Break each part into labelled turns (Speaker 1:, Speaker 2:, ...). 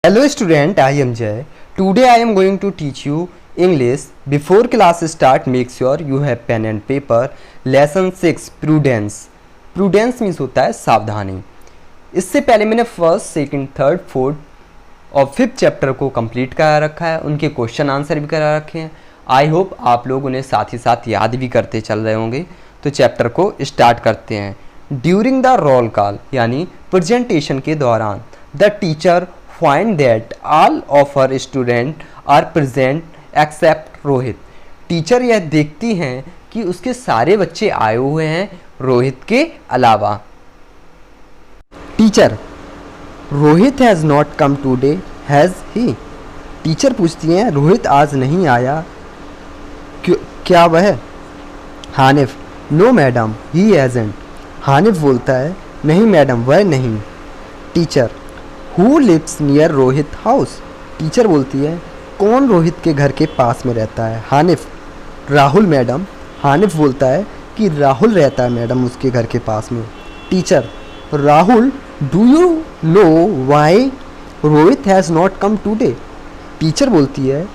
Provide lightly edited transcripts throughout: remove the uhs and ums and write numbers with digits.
Speaker 1: Hello student, I am Jay. Today I am going to teach you English. Before class start, make sure you have pen and paper. Lesson 6 Prudence. Prudence means होता है सावधानी. इससे पहले मैंने first, second, third, fourth और fifth chapter को complete करा रखा है. उनके क्वेश्चन आंसर भी करा रखे हैं. आई होप आप लोग उन्हें साथ ही साथ याद भी करते चल रहे होंगे. तो चैप्टर को स्टार्ट करते हैं. ड्यूरिंग द रोल कॉल यानी प्रेजेंटेशन के दौरान the teacher find that all of her students are present except Rohit. Teacher यह देखती हैं कि उसके सारे बच्चे आए हुए हैं रोहित के अलावा. Teacher Rohit has not come today has he. Teacher पूछती हैं रोहित आज नहीं आया क्या वह. हानिफ नो मैडम ही हैज़न्ट. हानिफ बोलता है नहीं मैडम वह नहीं. Teacher who lives near Rohit house. Teacher बोलती है कौन रोहित के घर के पास में रहता है. हानिफ राहुल मैडम. हानिफ बोलता है कि राहुल रहता है मैडम उसके घर के पास में. Teacher Rahul do you know why Rohit has not come today. Teacher बोलती है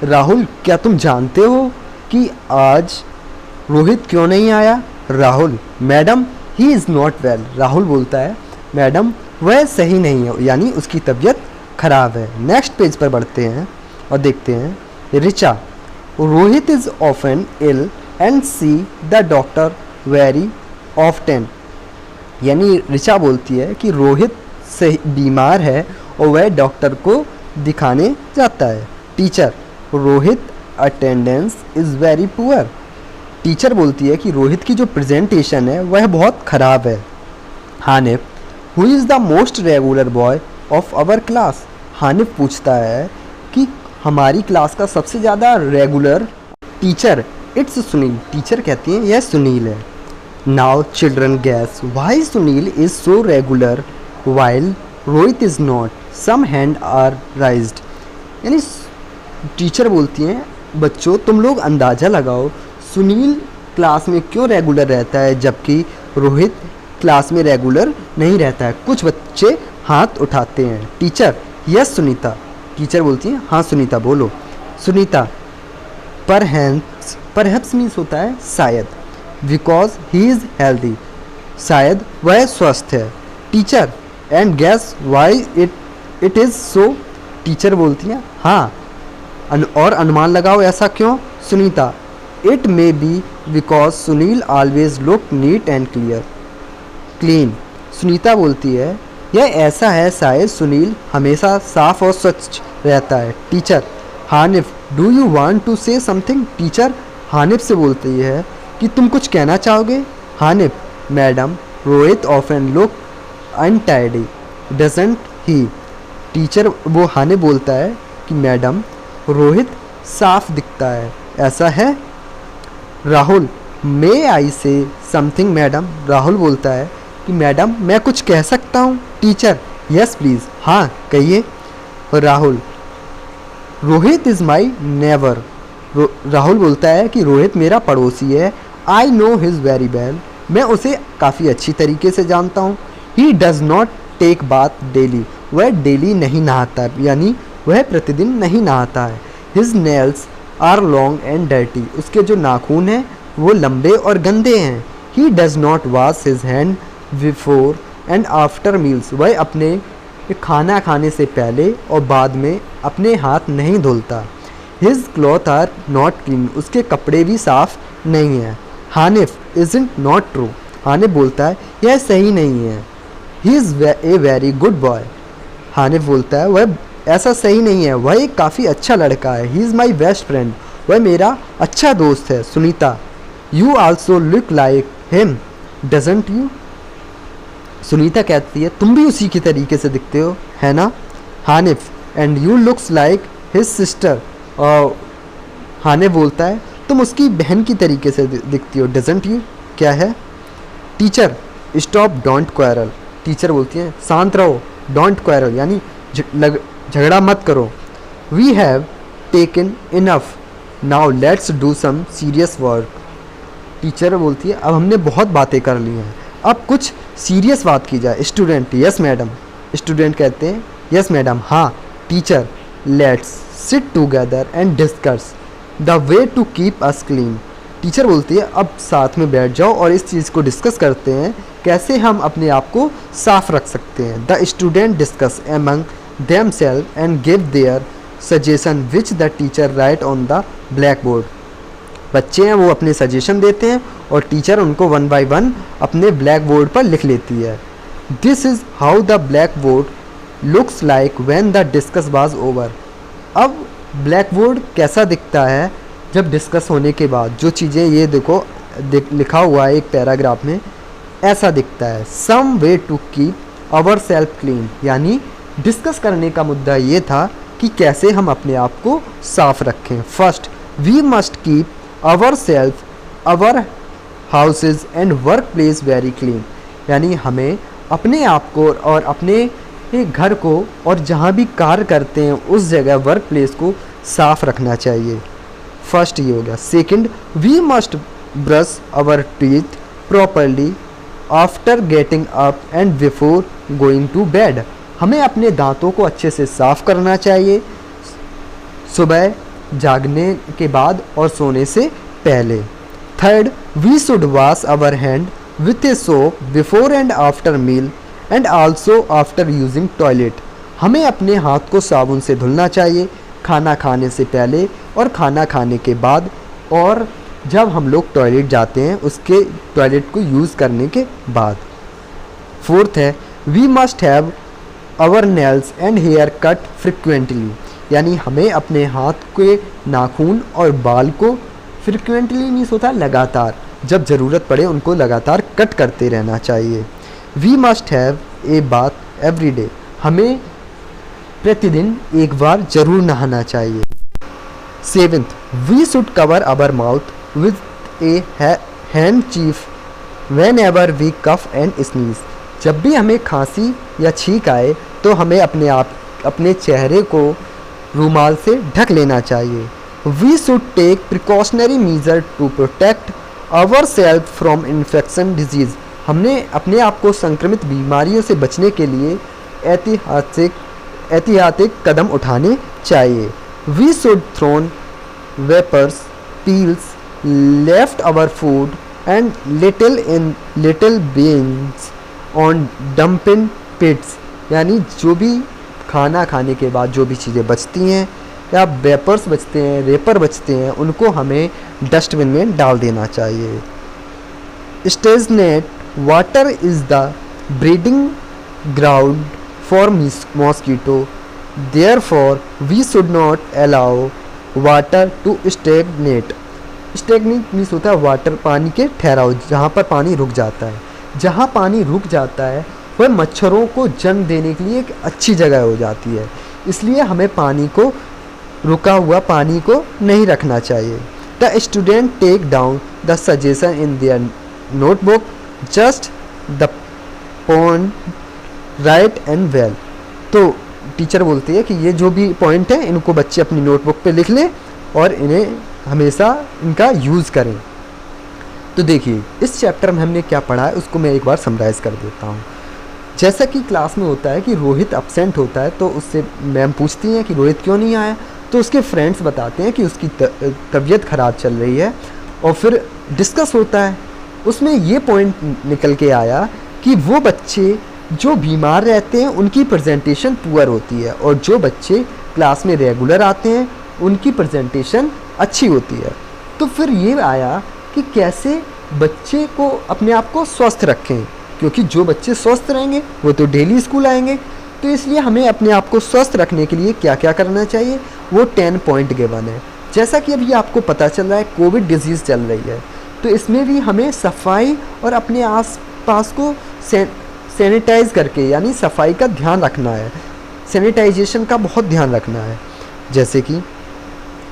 Speaker 1: राहुल क्या तुम जानते हो कि आज रोहित क्यों नहीं आया. Rahul madam he is not well. Rahul बोलता है मैडम वह सही नहीं है यानी उसकी तबीयत खराब है. नेक्स्ट पेज पर बढ़ते हैं और देखते हैं. Richa Rohit is often ill and see the doctor very often. यानी रिचा बोलती है कि रोहित सही बीमार है और वह डॉक्टर को दिखाने जाता है. Teacher Rohit attendance is very poor. Teacher बोलती है कि रोहित की जो प्रेजेंटेशन है वह बहुत ख़राब है. Hanif who is the most regular boy of our class. Hanif पूछता है कि हमारी क्लास का सबसे ज़्यादा regular. Teacher it's Sunil. Teacher कहती हैं यह सुनील है. Now children guess why Sunil is so regular while Rohit is not. Some hand are raised. यानी टीचर बोलती हैं बच्चों तुम लोग अंदाज़ा लगाओ सुनील क्लास में क्यों रेगुलर रहता है जबकि रोहित क्लास में रेगुलर नहीं रहता है. कुछ बच्चे हाथ उठाते हैं. Teacher yes Sunita. टीचर बोलती हैं हाँ सुनीता बोलो. सुनीता परहैप्स मीन्स होता है शायद. बिकॉज ही इज़ हेल्दी शायद वह स्वस्थ है. Teacher and gas why it is so. Teacher बोलती हैं हाँ और अनुमान लगाओ ऐसा क्यों. Sunita it may be because Sunil always look neat and clean. Sunita बोलती है यह ऐसा है शायद सुनील हमेशा साफ और स्वच्छ रहता है. Teacher Hanif do you want to say something. Teacher Hanif से बोलती है कि तुम कुछ कहना चाहोगे. Hanif madam Rohit often look untidy doesn't he. Teacher वो हानिफ बोलता है कि मैडम रोहित साफ दिखता है ऐसा है. राहुल मे आई से समथिंग मैडम. राहुल बोलता है कि मैडम मैं कुछ कह सकता हूँ. टीचर यस प्लीज़ हाँ कहिए. Rahul Rohit is my neighbour. Rahul बोलता है कि रोहित मेरा पड़ोसी है. I know his very well. मैं उसे काफ़ी अच्छी तरीके से जानता हूँ. He does not take bath daily. वह डेली नहीं नहाता यानी वह प्रतिदिन नहीं नहाता है. His nails are long and dirty. उसके जो नाखून हैं वो लंबे और गंदे हैं. He does not wash his hand before and after meals. वह अपने खाना खाने से पहले और बाद में अपने हाथ नहीं धुलता. His cloth are not clean. उसके कपड़े भी साफ नहीं हैं. Hanif isn't not true. Hanif बोलता है यह सही नहीं है. He is a very good boy. Hanif बोलता है वह ऐसा सही नहीं है वह एक काफ़ी अच्छा लड़का है. He is my best friend. वह मेरा अच्छा दोस्त है. Sunita you also look like him doesn't you. Sunita कहती है तुम भी उसी की तरीके से दिखते हो है ना. Hanif and you looks like his sister. और हानिफ बोलता है तुम उसकी बहन की तरीके से दिखती हो. डजंट यू क्या है. Teacher stop don't quarrel. Teacher बोलती हैं शांत रहो. डोंट क्वारल यानी झगड़ा मत करो. We have taken enough now let's do some serious work. Teacher बोलती है अब हमने बहुत बातें कर ली हैं अब कुछ सीरियस बात की जाए. Student yes madam. स्टूडेंट कहते हैं यस मैडम हाँ. Teacher let's sit together and discuss the way to keep us clean. Teacher बोलती है अब साथ में बैठ जाओ और इस चीज़ को डिस्कस करते हैं कैसे हम अपने आप को साफ रख सकते हैं। The student discuss among themselves and give their suggestion which the teacher write on the blackboard. बच्चे हैं वो अपने सजेशन देते हैं और टीचर उनको वन बाय वन अपने ब्लैक बोर्ड पर लिख लेती है। This is how the black board looks like when the discuss was over. अब ब्लैक बोर्ड कैसा दिखता है जब डिस्कस होने के बाद। जो चीज़ें ये देखो लिखा हुआ है एक पैराग्राफ में, ऐसा दिखता है। Some way to keep our self clean, यानी डिस्कस करने का मुद्दा ये था कि कैसे हम अपने आप को साफ रखें। First we must keep our self, our houses and workplace very clean, यानी हमें अपने आप को और अपने घर को और जहाँ भी कार्य करते हैं उस जगह वर्क प्लेस को साफ रखना चाहिए। फर्स्ट ये हो गया। Second we must brush our teeth properly after getting up and before going to bed. हमें अपने दांतों को अच्छे से साफ करना चाहिए सुबह जागने के बाद और सोने से पहले। Third we should wash our hand with a soap before and after meal and also after using toilet. हमें अपने हाथ को साबुन से धुलना चाहिए खाना खाने से पहले और खाना खाने के बाद, और जब हम लोग टॉयलेट जाते हैं उसके टॉयलेट को यूज़ करने के बाद। फोर्थ है we must have our nails and hair cut frequently, यानी हमें अपने हाथ के नाखून और बाल को फ्रिक्वेंटली मीन्स होता है लगातार, जब ज़रूरत पड़े उनको लगातार कट करते रहना चाहिए। We must have a bath every day, हमें प्रतिदिन एक बार जरूर नहाना चाहिए। Seventh we should cover our mouth with a handkerchief whenever we cough and sneeze. जब भी हमें खांसी या छींक आए तो हमें अपने चेहरे को रूमाल से ढक लेना चाहिए। We should take precautionary measure to protect ourself from infection disease. हमने अपने आप को संक्रमित बीमारियों से बचने के लिए एहतियाती कदम उठाने चाहिए। We should thrown wrappers peels leftover food and litter bins on dumping pits, यानी जो भी खाना खाने के बाद जो भी चीज़ें बचती हैं या वेपर्स बचते हैं, रेपर बचते हैं, उनको हमें डस्टबिन में डाल देना चाहिए। Stagnant water is the breeding ground for mosquito, therefore we should not allow water to stagnate. Stagnate means होता है वाटर, पानी के ठहराव, जहाँ पर पानी रुक जाता है। जहाँ पानी रुक जाता है वह मच्छरों को जन्म देने के लिए एक अच्छी जगह हो जाती है, इसलिए हमें पानी को, रुका हुआ पानी को नहीं रखना चाहिए। The student take down the suggestion in their notebook just the point write and well. तो टीचर बोलती है कि ये जो भी पॉइंट है इनको बच्चे अपनी नोटबुक पे लिख लें और इन्हें हमेशा इनका यूज़ करें। तो देखिए इस चैप्टर में हमने क्या पढ़ा है उसको मैं एक बार समराइज़ कर देता हूँ। जैसा कि क्लास में होता है कि रोहित अपसेंट होता है तो उससे मैम पूछती हैं कि रोहित क्यों नहीं आया, तो उसके फ्रेंड्स बताते हैं कि उसकी तबीयत ख़राब चल रही है, और फिर डिस्कस होता है। उसमें ये पॉइंट निकल के आया कि वो बच्चे जो बीमार रहते हैं उनकी प्रेजेंटेशन पुअर होती है और जो बच्चे क्लास में रेगुलर आते हैं उनकी प्रेजेंटेशन अच्छी होती है। तो फिर ये आया कि कैसे बच्चे को अपने आप को स्वस्थ रखें, क्योंकि जो बच्चे स्वस्थ रहेंगे वो तो डेली स्कूल आएंगे, तो इसलिए हमें अपने आप को स्वस्थ रखने के लिए क्या क्या करना चाहिए वो 10 पॉइंट गिवन है। जैसा कि अभी आपको पता चल रहा है कोविड डिजीज़ चल रही है, तो इसमें भी हमें सफाई और अपने आस पास को सैनिटाइज करके, यानी सफाई का ध्यान रखना है, सैनिटाइजेशन का बहुत ध्यान रखना है। जैसे कि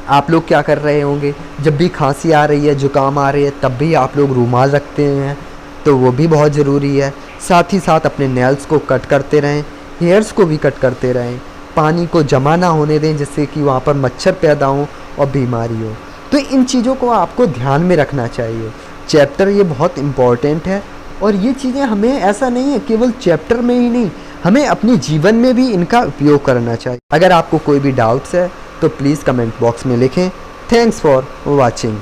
Speaker 1: आप लोग क्या कर रहे होंगे, जब भी खांसी आ रही है, जुकाम आ रही है, तब भी आप लोग रूमाल रखते हैं, तो वो भी बहुत ज़रूरी है। साथ ही साथ अपने नेल्स को कट करते रहें, हेयर्स को भी कट करते रहें, पानी को जमा ना होने दें जिससे कि वहाँ पर मच्छर पैदा हों और बीमारी हो। तो इन चीज़ों को आपको ध्यान में रखना चाहिए। चैप्टर ये बहुत इम्पॉर्टेंट है और ये चीज़ें हमें ऐसा नहीं है केवल चैप्टर में ही नहीं, हमें अपने जीवन में भी इनका उपयोग करना चाहिए। अगर आपको कोई भी डाउट्स है तो प्लीज़ कमेंट बॉक्स में लिखें। Thanks for watching.